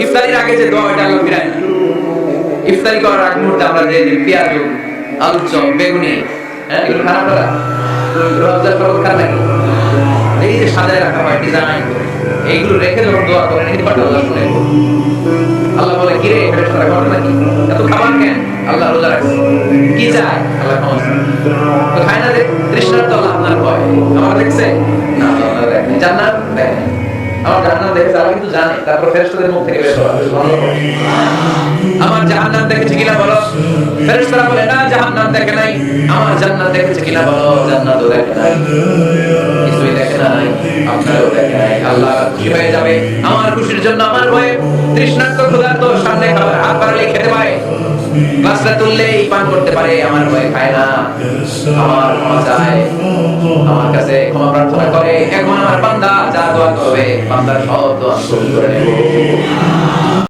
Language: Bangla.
ইফতারির আগে যে দোয়া ওটা আল্লাহ ফিরায় না। ইফতারি করার আগ মুহূর্তে আমরা যে পেঁয়াজ, আলু চপ, বেগুনি, এগুলো খারাপ করা রমজান পর খান নাকি? এই যে সাজায় রাখা হয় ডিজাইন করে, এইগুলো রেখে যখন দোয়া করেন এই দোয়াটা আল্লাহ শুনে। আল্লাহ বলে কি রে ফেরেশতারা করে নাকি এত খাবার কেন? আল্লাহ রোজা রাখছে, কি চায়? আল্লাহ খাওয়া তো খায় না, যে তৃষ্ণার তো আল্লাহ আপনার ভয় আমার দেখছে না, আল্লাহ দেখে জান্নাত দেখে আমার জান্নাত দেখে আল্লাহ কিন্তু জানে, তারপর ফেরেশতাদের মুখ থেকে বের হয় আমার জাহান্নাম দেখেছে কিনা বলো। ফেরেশতারা বলে না জাহান্নাম দেখে নাই। আমার জান্নাত দেখেছে কিনা বলো, জান্নাতও দেখে নাই, কিছুই দেখে নাই, আপনারও দেখে নাই। আল্লাহ খুশি হয়ে যাবে আমার খুশির জন্য, আমার ভয়ে তৃষ্ণার্ত ক্ষুধার্ত সামনে খাবার হাত বাড়ালে খেতে পারে, গ্লাসটা তুললেই পান করতে পারে, আমার ভয়ে খায় না। আমার ক্ষমা চায়, আমার কাছে ক্ষমা প্রার্থনা করে, এখন আমার বান্দা যা দোয়া করবে বান্দার সব দোয়া কবুল করে নেব।